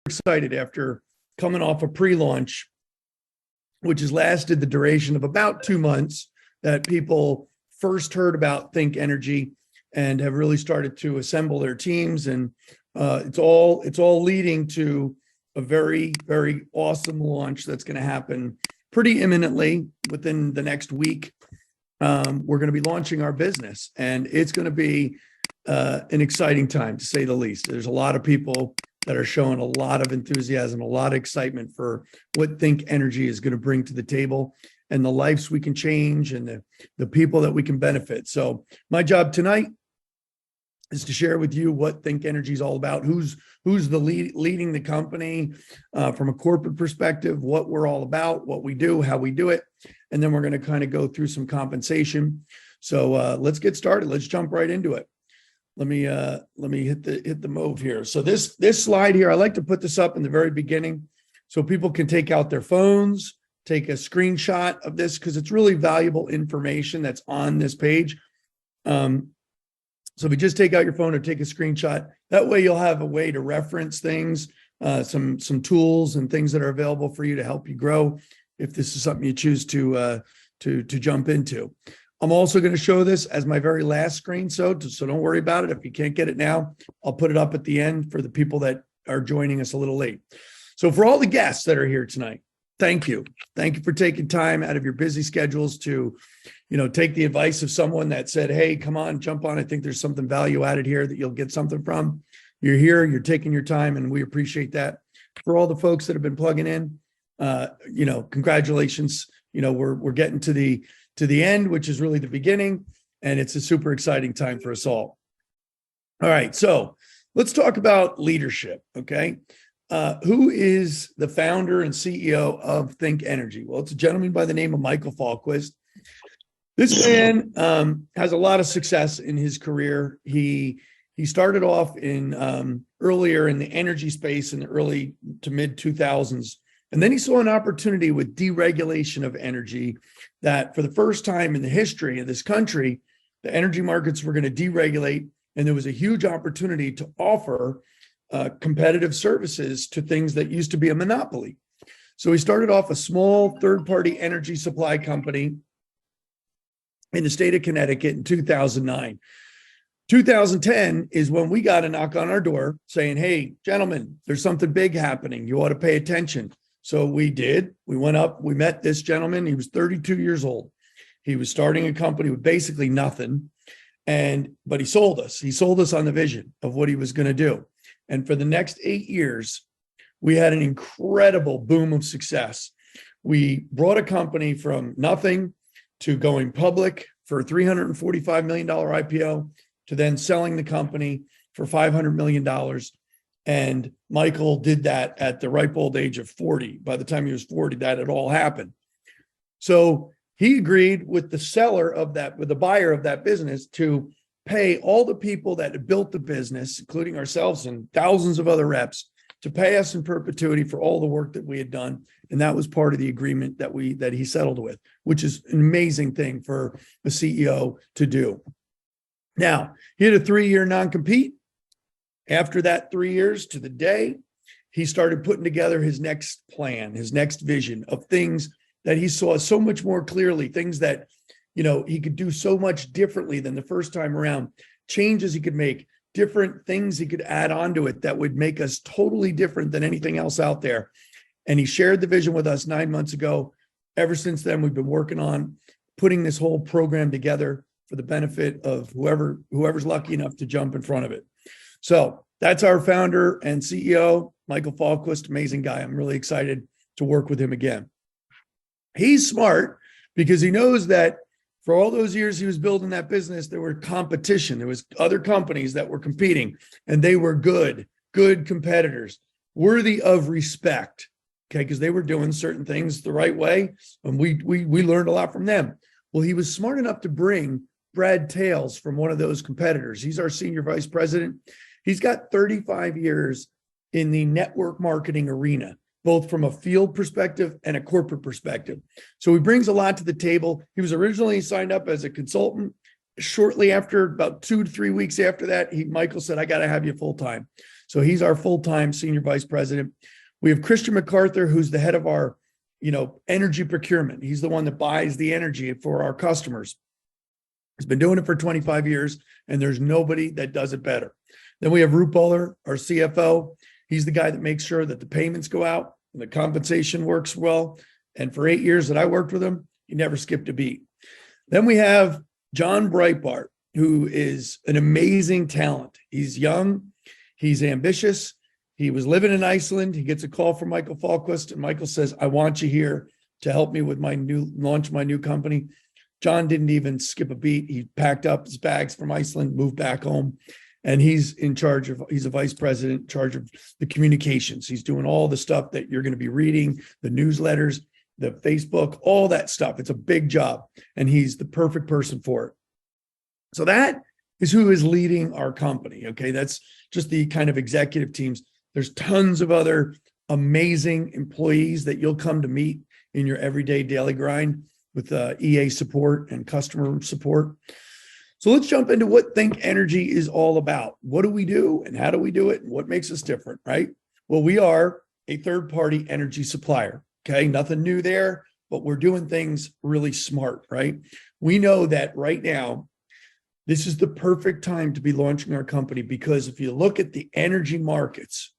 excited after coming off a pre-launch, which has lasted the duration of about 2 months, that people first heard about Think Energy and have really started to assemble their teams. And it's all leading to a very, very awesome launch that's going to happen pretty imminently within the next week. We're going to be launching our business, and it's going to be an exciting time, to say the least. There's a lot of people that are showing a lot of enthusiasm, a lot of excitement for what Think Energy is going to bring to the table and the lives we can change and the people that we can benefit. So my job tonight is to share with you what Think Energy is all about, who's the leading the company from a corporate perspective, what we're all about, what we do, how we do it. And then we're going to kind of go through some compensation. So let's get started. Let's jump right into it. Let me hit the move here. So this slide here, I like to put this up in the very beginning so people can take out their phones, take a screenshot of this, because it's really valuable information that's on this page. So if you just take out your phone or take a screenshot, that way you'll have a way to reference things, some tools and things that are available for you to help you grow if this is something you choose to jump into. I'm also going to show this as my very last screen, so don't worry about it. If you can't get it now, I'll put it up at the end for the people that are joining us a little late. So for all the guests that are here tonight, thank you. Thank you for taking time out of your busy schedules to, take the advice of someone that said, hey, come on, jump on. I think there's something value added here that you'll get something from. You're here, you're taking your time, and we appreciate that. For all the folks that have been plugging in, congratulations. We're getting to the end, which is really the beginning, and it's a super exciting time for us all. All right, so let's talk about leadership, okay? Who is the founder and CEO of Think Energy? Well, it's a gentleman by the name of Michael Falquist. This man has a lot of success in his career. He started off earlier in the energy space in the early to mid 2000s. And then he saw an opportunity with deregulation of energy, that for the first time in the history of this country, the energy markets were going to deregulate. And there was a huge opportunity to offer competitive services to things that used to be a monopoly. So he started off a small third-party energy supply company in the state of Connecticut in 2009. 2010 is when we got a knock on our door saying, hey, gentlemen, there's something big happening. You ought to pay attention. So we did. We went up, we met this gentleman. He was 32 years old. He was starting a company with basically nothing. But he sold us. He sold us on the vision of what he was going to do. And for the next 8 years, we had an incredible boom of success. We brought a company from nothing to going public for a $345 million IPO, to then selling the company for $500 million. And Michael did that at the ripe old age of 40. By the time he was 40, that had all happened. So he agreed with the seller of that, with the buyer of that business, to pay all the people that had built the business, including ourselves and thousands of other reps, to pay us in perpetuity for all the work that we had done. And that was part of the agreement that he settled with, which is an amazing thing for a CEO to do. Now, he had a 3-year non-compete. After that 3 years to the day, he started putting together his next plan, his next vision of things that he saw so much more clearly, things that, he could do so much differently than the first time around, changes he could make, different things he could add onto it that would make us totally different than anything else out there. And he shared the vision with us 9 months ago. Ever since then, we've been working on putting this whole program together for the benefit of whoever's lucky enough to jump in front of it. So that's our founder and CEO, Michael Falquist, amazing guy. I'm really excited to work with him again. He's smart because he knows that for all those years he was building that business, there were competition. There was other companies that were competing, and they were good competitors, worthy of respect, okay, because they were doing certain things the right way, and we learned a lot from them. Well, he was smart enough to bring Brad Tales from one of those competitors. He's our senior vice president. He's got 35 years in the network marketing arena, both from a field perspective and a corporate perspective. So he brings a lot to the table. He was originally signed up as a consultant. Shortly after, about 2 to 3 weeks after that, Michael said, I got to have you full time. So he's our full-time senior vice president. We have Christian MacArthur, who's the head of our, energy procurement. He's the one that buys the energy for our customers. He's been doing it for 25 years, and there's nobody that does it better. Then we have Roop Buller, our CFO. He's the guy that makes sure that the payments go out and the compensation works well. And for 8 years that I worked with him, he never skipped a beat. Then we have John Breitbart, who is an amazing talent. He's young, he's ambitious. He was living in Iceland. He gets a call from Michael Falquist, and Michael says, I want you here to help me with launch my new company. John didn't even skip a beat. He packed up his bags from Iceland, moved back home, and he's a vice president in charge of the communications. He's doing all the stuff that you're going to be reading, the newsletters, the Facebook, all that stuff. It's a big job, and he's the perfect person for it. So that is who is leading our company. Okay. That's just the kind of executive teams. There's tons of other amazing employees that you'll come to meet in your everyday daily grind with EA support and customer support. So let's jump into what Think Energy is all about. What do we do and how do we do it and what makes us different, right? Well, we are a third-party energy supplier. Okay. Nothing new there, but we're doing things really smart, right? We know that right now, this is the perfect time to be launching our company because if you look at the energy markets,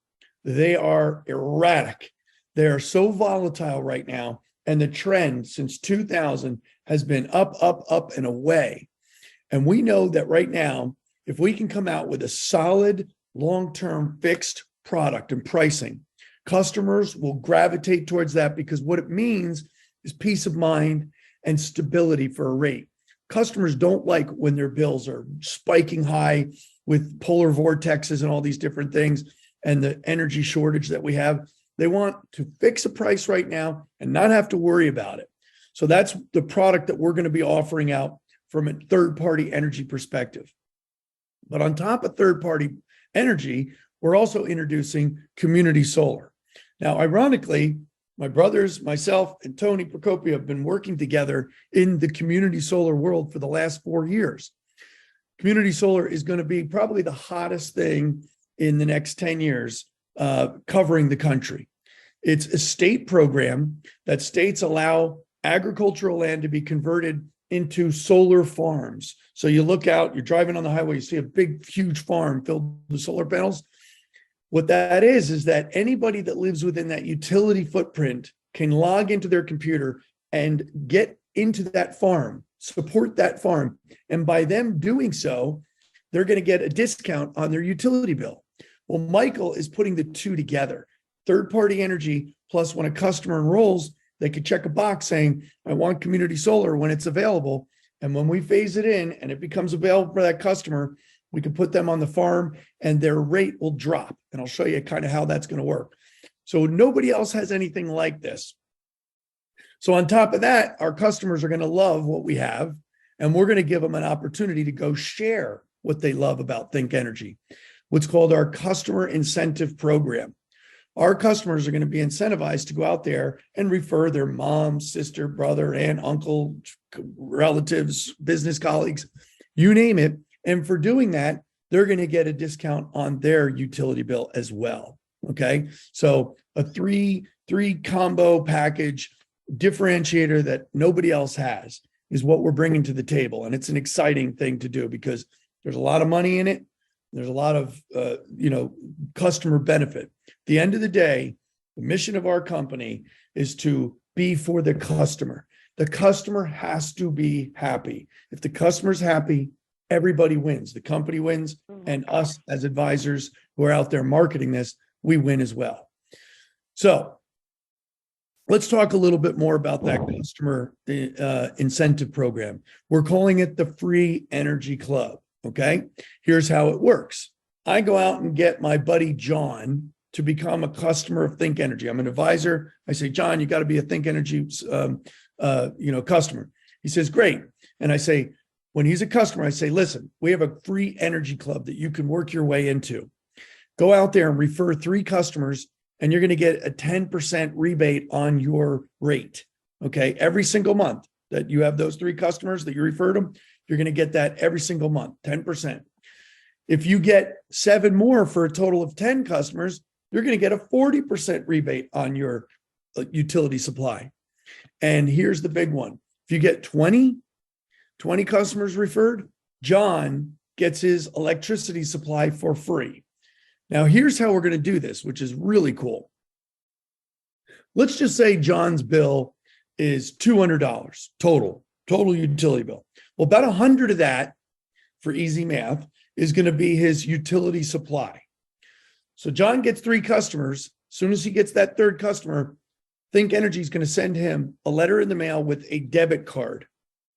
they are erratic. They are so volatile right now. And the trend since 2000 has been up, up, up, and away. And we know that right now, if we can come out with a solid, long-term fixed product and pricing, customers will gravitate towards that because what it means is peace of mind and stability for a rate. Customers don't like when their bills are spiking high with polar vortexes and all these different things and the energy shortage that we have. They want to fix a price right now and not have to worry about it. So that's the product that we're going to be offering out from a third-party energy perspective. But on top of third-party energy, we're also introducing community solar. Now, ironically, my brothers, myself, and Tony Procopio have been working together in the community solar world for the last 4 years. Community solar is going to be probably the hottest thing in the next 10 years, covering the country. It's a state program that states allow agricultural land to be converted into solar farms. So you look out, you're driving on the highway, you see a big, huge farm filled with solar panels. What that is that anybody that lives within that utility footprint can log into their computer and get into that farm, support that farm. And by them doing so, they're going to get a discount on their utility bill. Well, Michael is putting the two together. Third-party energy, plus when a customer enrolls, they could check a box saying, I want community solar when it's available. And when we phase it in and it becomes available for that customer, we can put them on the farm and their rate will drop. And I'll show you kind of how that's going to work. So nobody else has anything like this. So on top of that, our customers are going to love what we have, and we're going to give them an opportunity to go share what they love about Think Energy, what's called our customer incentive program. Our customers are going to be incentivized to go out there and refer their mom, sister, brother, aunt, uncle, relatives, business colleagues, you name it. And for doing that, they're going to get a discount on their utility bill as well. Okay. So a three combo package differentiator that nobody else has is what we're bringing to the table. And it's an exciting thing to do because there's a lot of money in it. There's a lot of, customer benefit. At the end of the day, the mission of our company is to be for the customer. The customer has to be happy. If the customer's happy, everybody wins. The company wins, and us as advisors who are out there marketing this, we win as well. So let's talk a little bit more about that customer incentive program. We're calling it the Free Energy Club. Okay, here's how it works. I go out and get my buddy John to become a customer of Think Energy. I'm an advisor. I say, John, you got to be a Think Energy, customer. He says, great. And I say, when he's a customer, I say, listen, we have a free energy club that you can work your way into. Go out there and refer 3 customers, and you're going to get a 10% rebate on your rate. Okay, every single month that you have those 3 customers that you referred them, you're going to get that every single month, 10%. If you get 7 more for a total of 10 customers, you're going to get a 40% rebate on your utility supply. And here's the big one. If you get 20 customers referred, John gets his electricity supply for free. Now, here's how we're going to do this, which is really cool. Let's just say John's bill is $200 total utility bill. Well, about 100 of that, for easy math, is going to be his utility supply. So John gets 3 customers. As soon as he gets that 3rd customer, Think Energy is going to send him a letter in the mail with a debit card.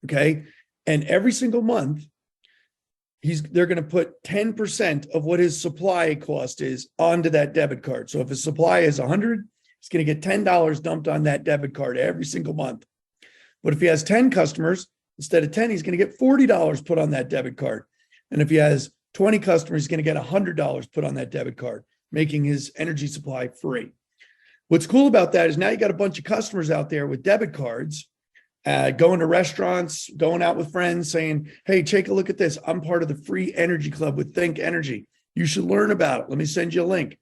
Okay. And every single month, they're going to put 10% of what his supply cost is onto that debit card. So if his supply is 100, he's going to get $10 dumped on that debit card every single month. But if he has 10 customers, instead of 10, he's going to get $40 put on that debit card. And if he has 20 customers, he's going to get $100 put on that debit card, making his energy supply free. What's cool about that is now you got a bunch of customers out there with debit cards, going to restaurants, going out with friends, saying, hey, take a look at this. I'm part of the free energy club with Think Energy. You should learn about it. Let me send you a link.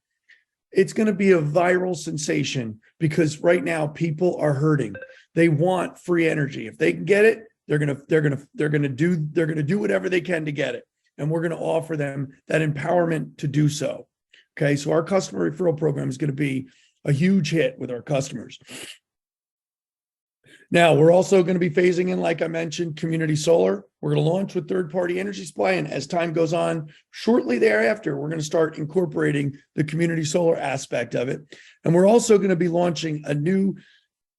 It's going to be a viral sensation because right now people are hurting. They want free energy. If they can get it, they're going to do whatever they can to get it. And we're going to offer them that empowerment to do so. Okay. So our customer referral program is going to be a huge hit with our customers. Now, we're also going to be phasing in, like I mentioned, community solar. We're going to launch with third-party energy supply. And as time goes on, shortly thereafter, we're going to start incorporating the community solar aspect of it. And we're also going to be launching a new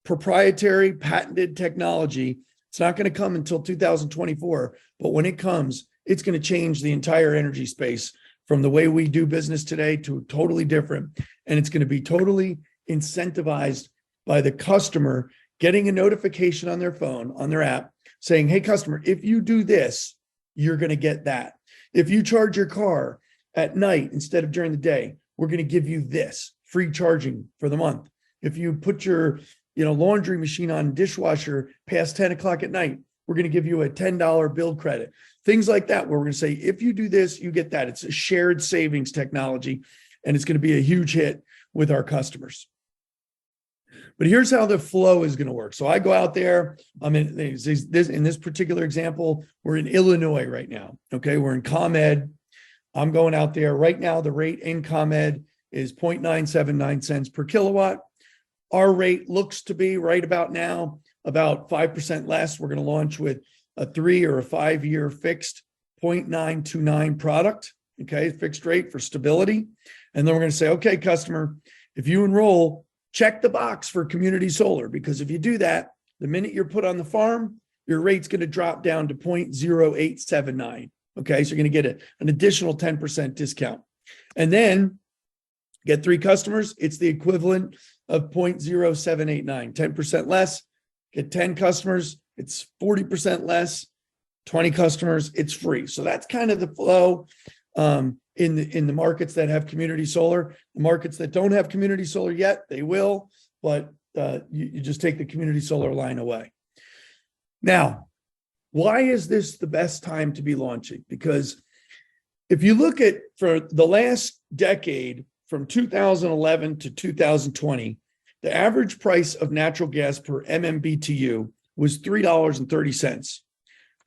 proprietary patented technology. It's not going to come until 2024, but when it comes, it's going to change the entire energy space from the way we do business today to totally different. And it's going to be totally incentivized by the customer getting a notification on their phone, on their app, saying, hey, customer, if you do this, you're going to get that. If you charge your car at night instead of during the day, we're going to give you this free charging for the month. If you put your laundry machine on dishwasher past 10 o'clock at night, we're going to give you a $10 bill credit. Things like that, where we're going to say, if you do this, you get that. It's a shared savings technology, and it's going to be a huge hit with our customers. But here's how the flow is going to work. So I go out there. I'm in this particular example, we're in Illinois right now. Okay, we're in ComEd. I'm going out there right now. The rate in ComEd is 0.979 cents per kilowatt. Our rate looks to be right about now about 5% less. We're going to launch with a 3 or a 5 year fixed 0.929 product. Okay, fixed rate for stability. And then we're going to say, okay, customer, if you enroll, check the box for community solar, because if you do that, the minute you're put on the farm, your rate's going to drop down to 0.0879. Okay, so you're going to get an additional 10% discount. And then get 3 customers, it's the equivalent of 0.0789, 10% less. Get 10 customers, it's 40% less. 20 customers, it's free. So that's kind of the flow in the markets that have community solar. The markets that don't have community solar yet, they will, but you just take the community solar line away. Now, why is this the best time to be launching? Because if you look at, for the last decade, from 2011 to 2020, the average price of natural gas per MMBTU was $3.30.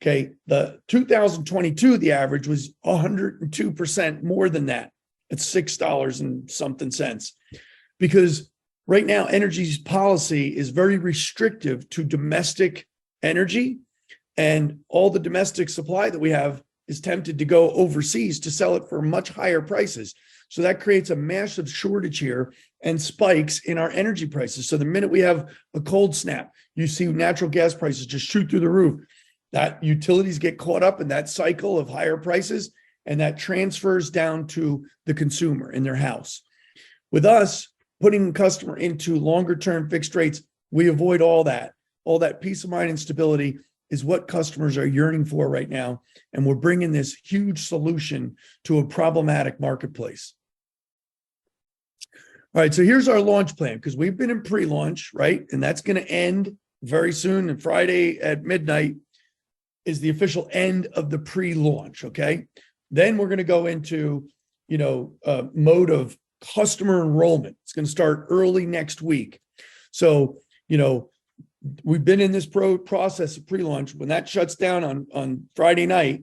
Okay, the 2022, the average was 102% more than that. It's $6 and something cents. Because right now, energy's policy is very restrictive to domestic energy, and all the domestic supply that we have is tempted to go overseas to sell it for much higher prices. So that creates a massive shortage here and spikes in our energy prices. So the minute we have a cold snap, you see natural gas prices just shoot through the roof. That utilities get caught up in that cycle of higher prices, and that transfers down to the consumer in their house. With us putting the customer into longer term fixed rates, we avoid all that. All that peace of mind and stability is what customers are yearning for right now. And we're bringing this huge solution to a problematic marketplace. All right, so here's our launch plan, because we've been in pre-launch, right? And that's going to end very soon. And Friday at midnight is the official end of the pre-launch, okay? Then we're going to go into, mode of customer enrollment. It's going to start early next week. So, we've been in this process of pre-launch. When that shuts down on Friday night,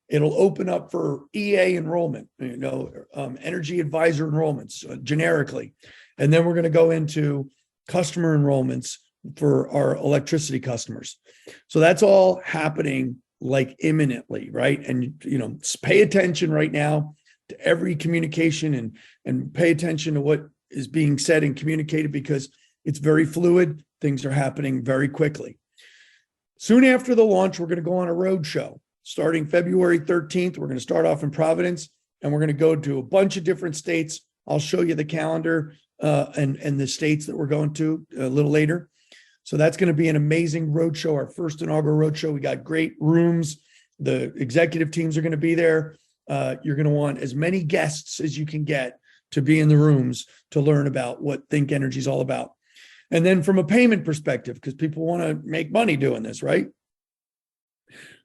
it'll open up for EA enrollment, energy advisor enrollments generically. And then we're going to go into customer enrollments for our electricity customers. So that's all happening like imminently, right? And, pay attention right now to every communication and pay attention to what is being said and communicated, because it's very fluid. Things are happening very quickly. Soon after the launch, we're going to go on a road show. Starting February 13th, we're going to start off in Providence, and we're going to go to a bunch of different states. I'll show you the calendar and the states that we're going to a little later. So that's going to be an amazing road show, our first inaugural road show. We got great rooms. The executive teams are going to be there. You're going to want as many guests as you can get to be in the rooms to learn about what Think Energy is all about. And then from a payment perspective, because people want to make money doing this, right?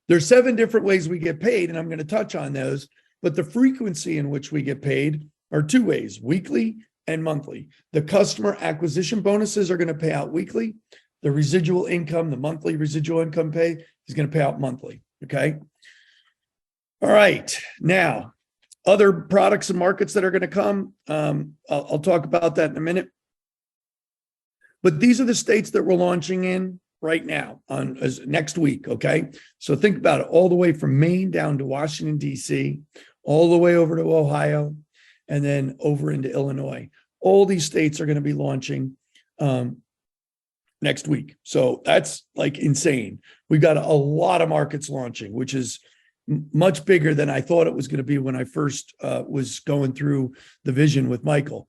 There's 7 different ways we get paid, and I'm going to touch on those, but the frequency in which we get paid are 2 ways, weekly and monthly. The customer acquisition bonuses are going to pay out weekly. The residual income, the monthly residual income pay, is going to pay out monthly, okay? All right, now, other products and markets that are going to come, I'll talk about that in a minute. But these are the states that we're launching in right now as next week, okay? So think about it, all the way from Maine down to Washington, D.C., all the way over to Ohio, and then over into Illinois. All these states are going to be launching next week. So that's like insane. We've got a lot of markets launching, which is much bigger than I thought it was going to be when I first was going through the vision with Michael.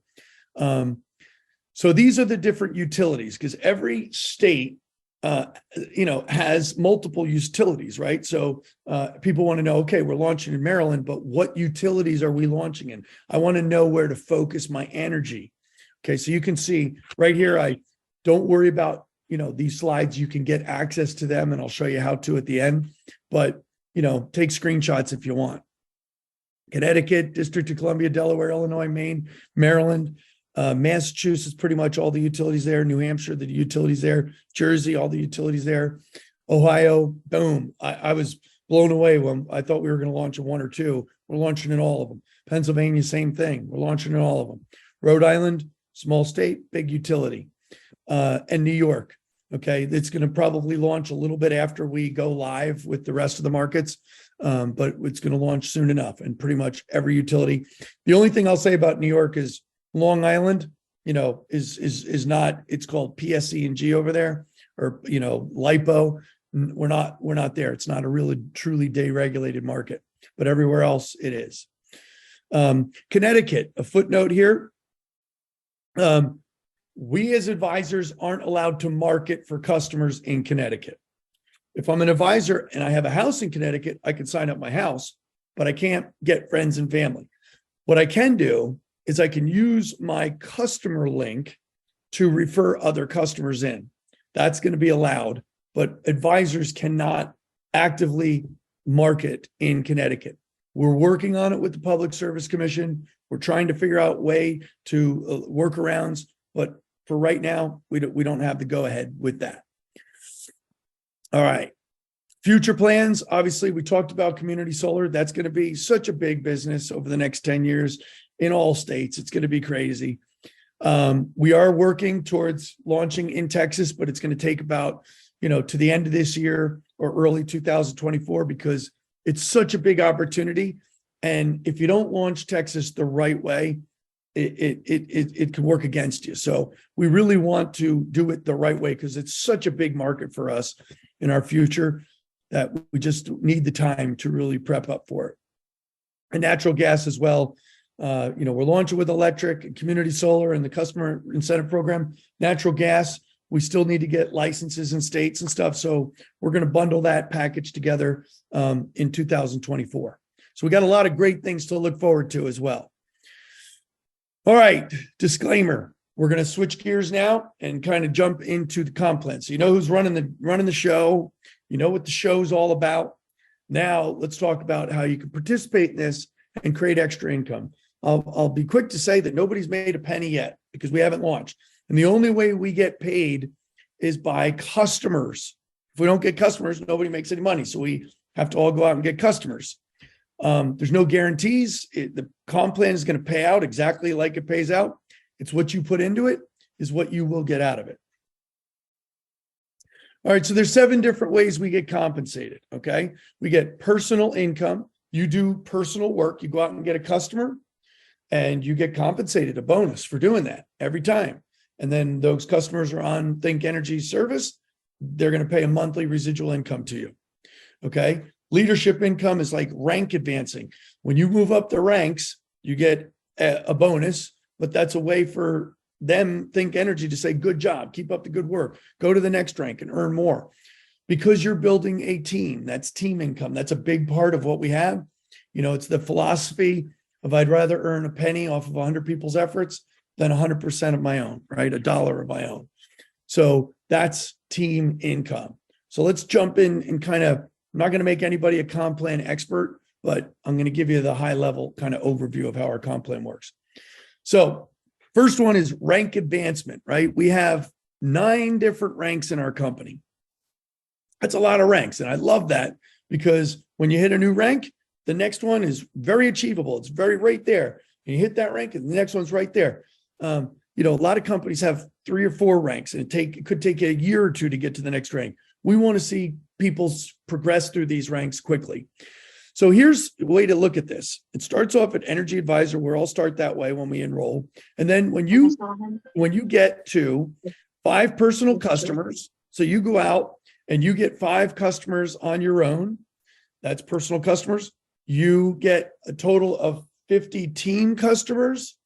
So these are the different utilities, because every state, has multiple utilities, right? So people want to know, okay, we're launching in Maryland, but what utilities are we launching in? I want to know where to focus my energy. Okay, so you can see right here, I don't worry about, these slides. You can get access to them, and I'll show you how to at the end. But, take screenshots if you want. Connecticut, District of Columbia, Delaware, Illinois, Maine, Maryland, Massachusetts, pretty much all the utilities there. New Hampshire, the utilities there. Jersey, all the utilities there. Ohio, boom. I was blown away when I thought we were going to launch in 1 or 2. We're launching in all of them. Pennsylvania, same thing. We're launching in all of them. Rhode Island, small state, big utility. And New York, okay? It's going to probably launch a little bit after we go live with the rest of the markets, but it's going to launch soon enough, and pretty much every utility. The only thing I'll say about New York is Long Island, is not, it's called PSE&G over there, or, LIPO. We're not there. It's not a really truly deregulated market, but everywhere else it is. Connecticut, a footnote here. We as advisors aren't allowed to market for customers in Connecticut. If I'm an advisor and I have a house in Connecticut, I can sign up my house, but I can't get friends and family. What I can do is I can use my customer link to refer other customers in. That's going to be allowed, but advisors cannot actively market in Connecticut. We're working on it with the Public Service Commission. We're trying to figure out a way to workarounds, but for right now, we don't have the go-ahead with that. All right. Future plans, obviously, we talked about community solar. That's going to be such a big business over the next 10 years in all states. It's going to be crazy. We are working towards launching in Texas, but it's going to take about, to the end of this year or early 2024, because it's such a big opportunity. And if you don't launch Texas the right way, it can work against you. So we really want to do it the right way, because it's such a big market for us in our future that we just need the time to really prep up for it. And natural gas as well. We're launching with electric and community solar and the customer incentive program. Natural gas, we still need to get licenses in states and stuff. So we're going to bundle that package together in 2024. So we got a lot of great things to look forward to as well. All right, disclaimer. We're going to switch gears now and kind of jump into the comp plan. So you know who's running the show. You know what the show's all about. Now let's talk about how you can participate in this and create extra income. I'll be quick to say that nobody's made a penny yet because we haven't launched. And the only way we get paid is by customers. If we don't get customers, nobody makes any money. So we have to all go out and get customers. There's no guarantees. The comp plan is going to pay out exactly like it pays out. It's what you put into it is what you will get out of it. All right, so there's 7 different ways we get compensated, okay? We get personal income. You do personal work. You go out and get a customer, and you get compensated, a bonus for doing that every time. And then those customers are on Think Energy service. They're going to pay a monthly residual income to you, okay? Leadership income is like rank advancing. When you move up the ranks, you get a bonus, but that's a way for them, Think Energy, to say, good job, keep up the good work, go to the next rank and earn more. Because you're building a team, that's team income. That's a big part of what we have. You know, it's the philosophy of I'd rather earn a penny off of 100 people's efforts than 100% of my own, right? $1 of my own. So that's team income. So let's jump in and kind of, I'm not going to make anybody a comp plan expert, but I'm going to give you the high level kind of overview of how our comp plan works. So first one is rank advancement, right? We have 9 different ranks in our company. That's a lot of ranks. And I love that because when you hit a new rank, the next one is very achievable. It's very right there. And you hit that rank and the next one's right there. You know, a lot of companies have 3 or 4 ranks and it could take a year or 2 to get to the next rank. We want to see people progress through these ranks quickly. So here's a way to look at this. It starts off at Energy Advisor. We'll all start that way when we enroll. And then when you get to 5 personal customers, so you go out and you get 5 customers on your own, that's personal customers. You get a total of 50 team customers.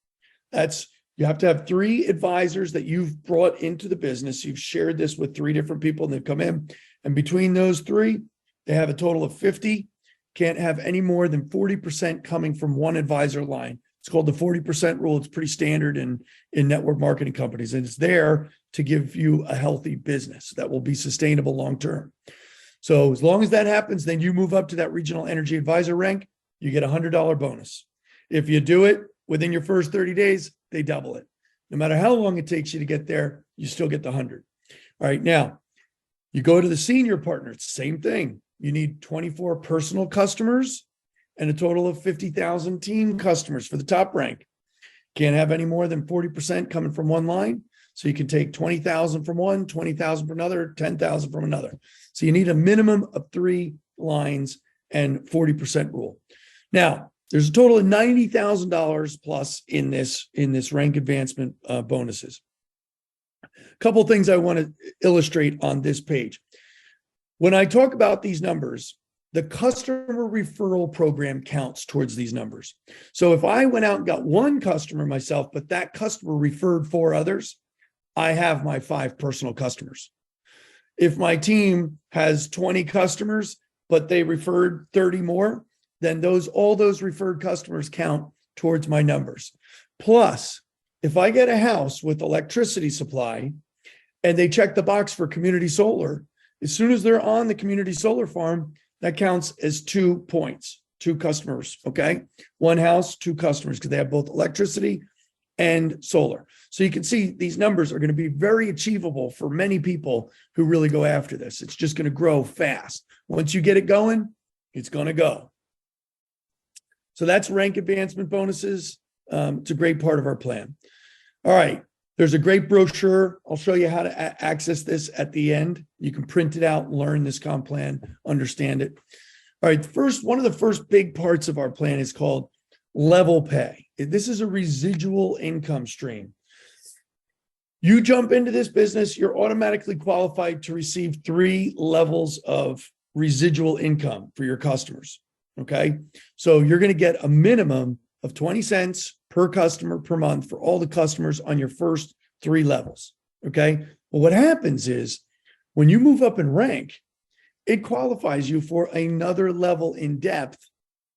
You have to have 3 advisors that you've brought into the business. You've shared this with 3 different people and they've come in. And between those 3, they have a total of 50. Can't have any more than 40% coming from one advisor line. It's called the 40% rule. It's pretty standard in network marketing companies. And it's there to give you a healthy business that will be sustainable long-term. So as long as that happens, then you move up to that regional energy advisor rank, you get a $100 bonus. If you do it within your first 30 days, they double it. No matter how long it takes you to get there, you still get the 100. All right, now you go to the senior partner, it's the same thing. You need 24 personal customers and a total of 50,000 team customers for the top rank. Can't have any more than 40% coming from one line. So you can take 20,000 from one, 20,000 from another, 10,000 from another. So you need a minimum of 3 lines and 40% rule. Now, there's a total of $90,000 plus in this rank advancement bonuses. A couple of things I want to illustrate on this page. When I talk about these numbers, the customer referral program counts towards these numbers. So if I went out and got 1 customer myself, but that customer referred 4 others, I have my 5 personal customers. If my team has 20 customers, but they referred 30 more, then all those referred customers count towards my numbers. Plus, if I get a house with electricity supply and they check the box for community solar, as soon as they're on the community solar farm, that counts as 2 points, 2 customers, okay? 1 house, 2 customers, because they have both electricity and solar. So you can see these numbers are going to be very achievable for many people who really go after this. It's just going to grow fast. Once you get it going, it's going to go. So that's rank advancement bonuses. It's a great part of our plan. All right. There's a great brochure. I'll show you how to access this at the end. You can print it out, learn this comp plan, understand it. All right. One of the first big parts of our plan is called level pay. This is a residual income stream. You jump into this business, you're automatically qualified to receive 3 levels of residual income for your customers. Okay. So you're going to get a minimum of 20 cents per customer per month for all the customers on your first 3 levels. Okay. Well, what happens is when you move up in rank, it qualifies you for another level in depth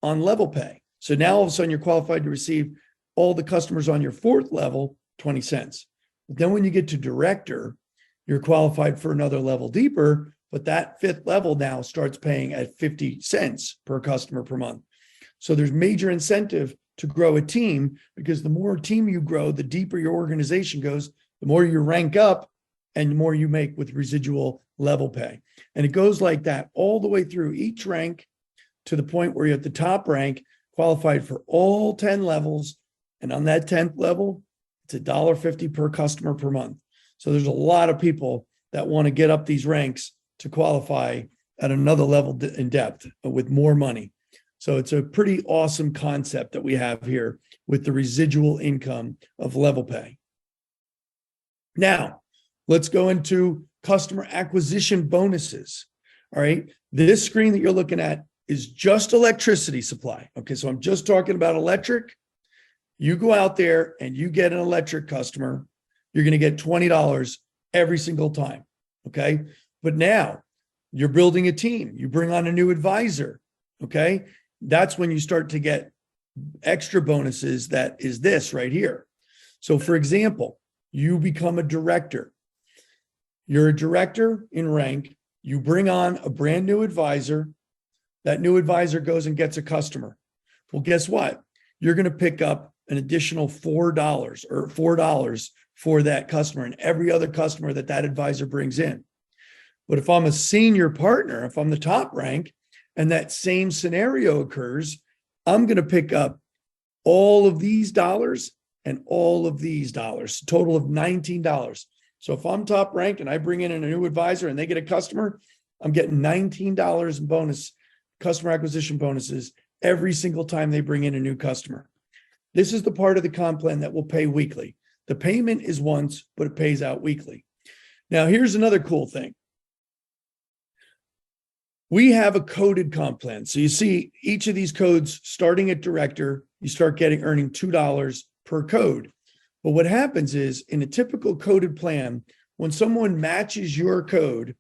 on level pay. So now all of a sudden you're qualified to receive all the customers on your 4th level, 20 cents. But then when you get to director, you're qualified for another level deeper, but that fifth level now starts paying at 50 cents per customer per month. So there's major incentive to grow a team, because the more team you grow, the deeper your organization goes, the more you rank up and the more you make with residual level pay. And it goes like that all the way through each rank to the point where you're at the top rank, qualified for all 10 levels. And on that 10th level, it's $1.50 per customer per month. So there's a lot of people that want to get up these ranks to qualify at another level in depth with more money. So it's a pretty awesome concept that we have here with the residual income of level pay. Now, let's go into customer acquisition bonuses. All right. This screen that you're looking at is just electricity supply. Okay. So I'm just talking about electric. You go out there and you get an electric customer, you're going to get $20 every single time. Okay. But now you're building a team. You bring on a new advisor. Okay. That's when you start to get extra bonuses. That is this right here. So for example, you become a director. You're a director in rank. You bring on a brand new advisor. That new advisor goes and gets a customer. Well, guess what? You're going to pick up an additional $4 for that customer and every other customer that advisor brings in. But if I'm a senior partner, if I'm the top rank, and that same scenario occurs, I'm going to pick up all of these dollars and all of these dollars, a total of $19. So if I'm top ranked and I bring in a new advisor and they get a customer, I'm getting $19 in bonus, customer acquisition bonuses every single time they bring in a new customer. This is the part of the comp plan that will pay weekly. The payment is once, but it pays out weekly. Now, here's another cool thing. We have a coded comp plan. So you see each of these codes starting at director, you start earning $2 per code. But what happens is in a typical coded plan, when someone matches your code,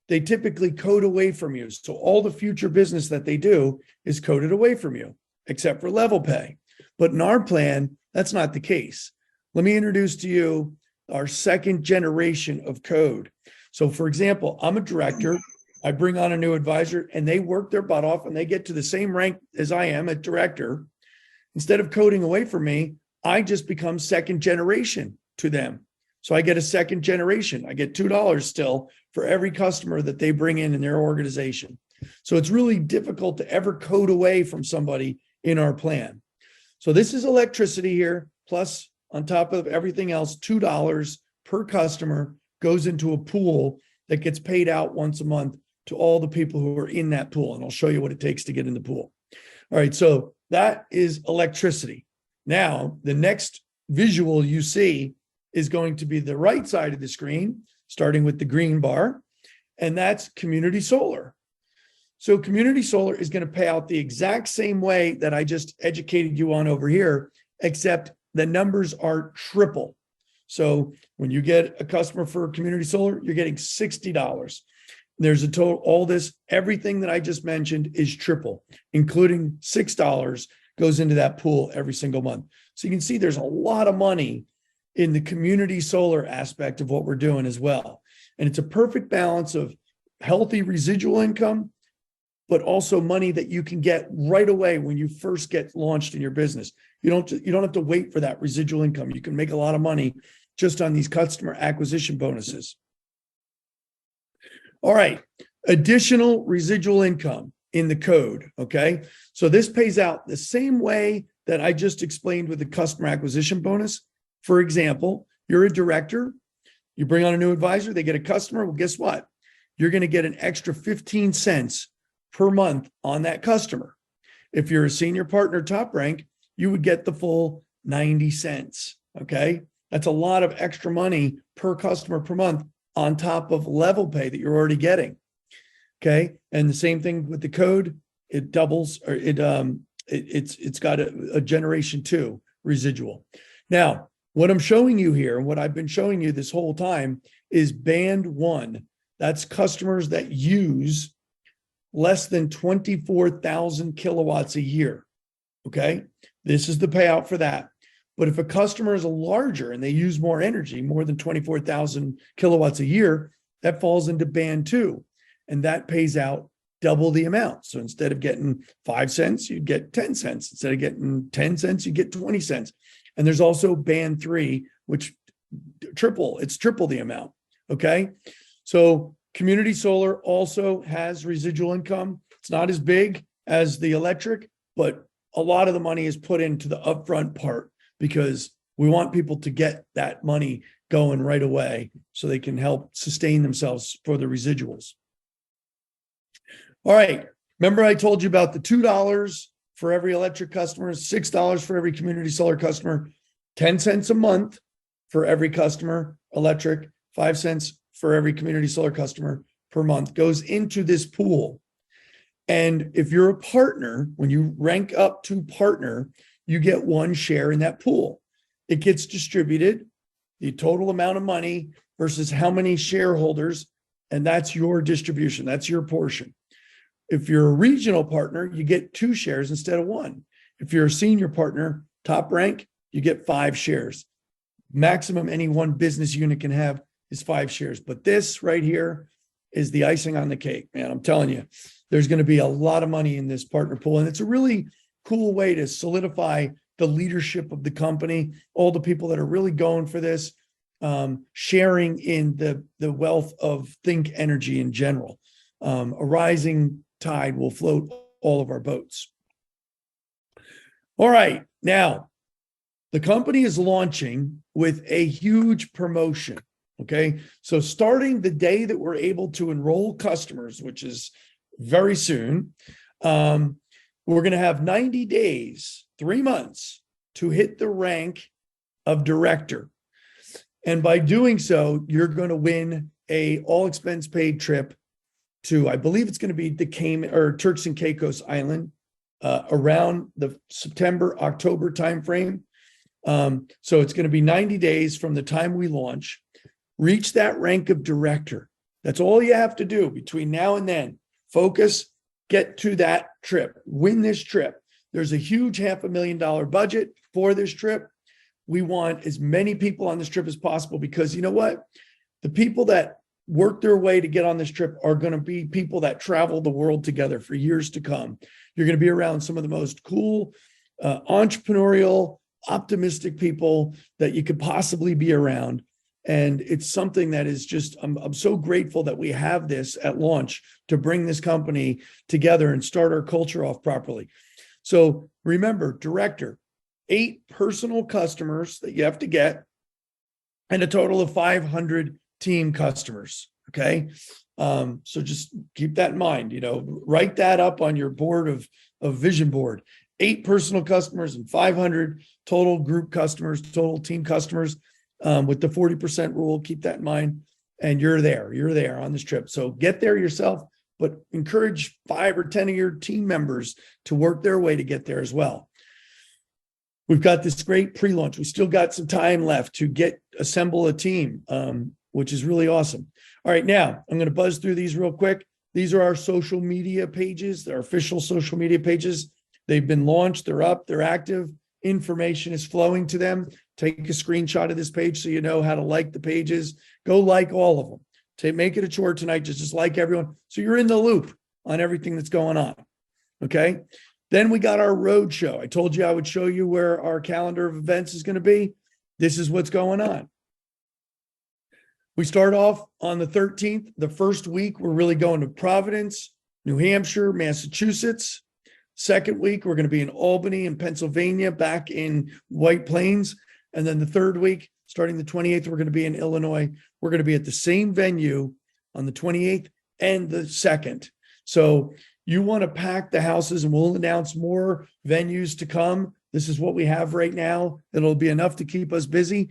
they typically code away from you. So all the future business that they do is coded away from you, except for level pay. But in our plan, that's not the case. Let me introduce to you our second generation of code. So for example, I'm a director. I bring on a new advisor and they work their butt off and they get to the same rank as I am at director. Instead of coding away from me, I just become second generation to them. So I get a second generation. I get $2 still for every customer that they bring in their organization. So it's really difficult to ever code away from somebody in our plan. So this is electricity here, plus on top of everything else, $2 per customer goes into a pool that gets paid out once a month to all the people who are in that pool. And I'll show you what it takes to get in the pool. All right, so that is electricity. Now, the next visual you see is going to be the right side of the screen, starting with the green bar, and that's community solar. So community solar is going to pay out the exact same way that I just educated you on over here, except the numbers are triple. So when you get a customer for community solar, you're getting $60. There's a total, all this, everything that I just mentioned is triple, including $6 goes into that pool every single month. So you can see there's a lot of money in the community solar aspect of what we're doing as well. And it's a perfect balance of healthy residual income, but also money that you can get right away when you first get launched in your business. You don't have to wait for that residual income. You can make a lot of money just on these customer acquisition bonuses. All right, additional residual income in the code, okay? So this pays out the same way that I just explained with the customer acquisition bonus. For example, you're a director, you bring on a new advisor, they get a customer. Well, guess what? You're going to get an extra 15 cents per month on that customer. If you're a senior partner top rank, you would get the full 90 cents, okay? That's a lot of extra money per customer per month on top of level pay that you're already getting, okay? And the same thing with the code, it doubles, or it's got a generation 2 residual. Now, what I'm showing you here, and what I've been showing you this whole time, is band 1. That's customers that use less than 24,000 kilowatts a year, okay? This is the payout for that. But if a customer is a larger and they use more energy, more than 24,000 kilowatts a year, that falls into band 2. and that pays out double the amount. So instead of getting 5 cents, you'd get 10 cents. Instead of getting 10 cents, you get 20 cents. And there's also band 3, which it's triple the amount. Okay. So community solar also has residual income. It's not as big as the electric, but a lot of the money is put into the upfront part because we want people to get that money going right away so they can help sustain themselves for the residuals. All right. Remember I told you about the $2 for every electric customer, $6 for every community solar customer, 10 cents a month for every customer electric, 5 cents for every community solar customer per month goes into this pool. And if you're a partner, when you rank up to partner, you get 1 share in that pool. It gets distributed, the total amount of money versus how many shareholders, and that's your distribution. That's your portion. If you're a regional partner, you get 2 shares instead of 1. If you're a senior partner, top rank, you get 5 shares. Maximum any one business unit can have is 5 shares. But this right here is the icing on the cake, man. I'm telling you, there's going to be a lot of money in this partner pool. And it's a really cool way to solidify the leadership of the company, all the people that are really going for this, sharing in the wealth of Think Energy in general. A rising tide will float all of our boats. All right. Now, the company is launching with a huge promotion. Okay. So starting the day that we're able to enroll customers, which is very soon, we're going to have 90 days, 3 months to hit the rank of director. And by doing so, you're going to win a all expense paid trip to, I believe it's going to be the Cayman or Turks and Caicos Island around the September, October timeframe. So it's going to be 90 days from the time we launch. Reach that rank of director. That's all you have to do between now and then. Focus, get to that trip, win this trip. There's a huge $500,000 budget for this trip. We want as many people on this trip as possible because you know what? The people that work their way to get on this trip are going to be people that travel the world together for years to come. You're going to be around some of the most cool, entrepreneurial, optimistic people that you could possibly be around. And it's something that is just, I'm so grateful that we have this at launch to bring this company together and start our culture off properly. So remember, director, 8 personal customers that you have to get and a total of 500 team customers. Okay. So just keep that in mind, write that up on your board of vision board, 8 personal customers and 500 total group customers, total team customers. With the 40% rule, keep that in mind. And you're there on this trip. So get there yourself, but encourage 5 or 10 of your team members to work their way to get there as well. We've got this great pre-launch. We still got some time left to assemble a team, which is really awesome. All right, now I'm going to buzz through these real quick. These are our social media pages, our official social media pages. They've been launched. They're up. They're active. Information is flowing to them. Take a screenshot of this page so you know how to like the pages. Go like all of them. Make it a chore tonight. Just like everyone. So you're in the loop on everything that's going on. Okay. Then we got our road show. I told you I would show you where our calendar of events is going to be. This is what's going on. We start off on the 13th. The first week, we're really going to Providence, New Hampshire, Massachusetts. Second week, we're going to be in Albany and Pennsylvania, back in White Plains. And then the third week, starting the 28th, we're going to be in Illinois. We're going to be at the same venue on the 28th and the 2nd. So you want to pack the houses, and we'll announce more venues to come. This is what we have right now. It'll be enough to keep us busy.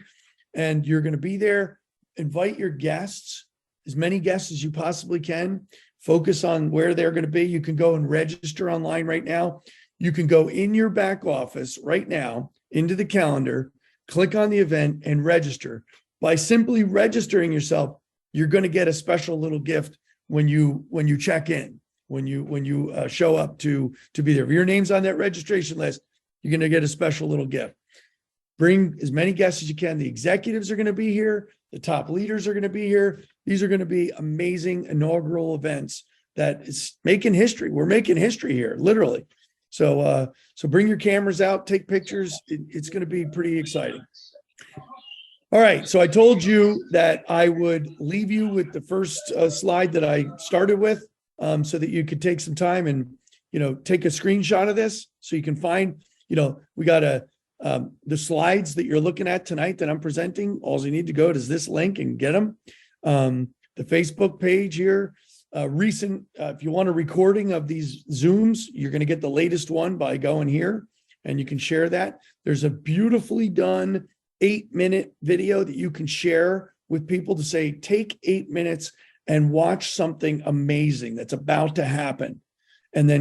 And you're going to be there. Invite your guests, as many guests as you possibly can. Focus on where they're going to be. You can go and register online right now. You can go in your back office right now into the calendar, click on the event and register. By simply registering yourself, you're going to get a special little gift when you check in, when you show up to be there. If your name's on that registration list, you're going to get a special little gift. Bring as many guests as you can. The executives are going to be here. The top leaders are going to be here. These are going to be amazing inaugural events that is making history. We're making history here, literally. So bring your cameras out, take pictures. It's going to be pretty exciting. All right. So I told you that I would leave you with the first slide that I started with, so that you could take some time and, take a screenshot of this so you can find, we got the slides that you're looking at tonight that I'm presenting. All you need to go to this link and get them. The Facebook page here, if you want a recording of these Zooms, you're going to get the latest one by going here, and you can share that. There's a beautifully done 8-minute video that you can share with people to say, take 8 minutes and watch something amazing that's about to happen. And then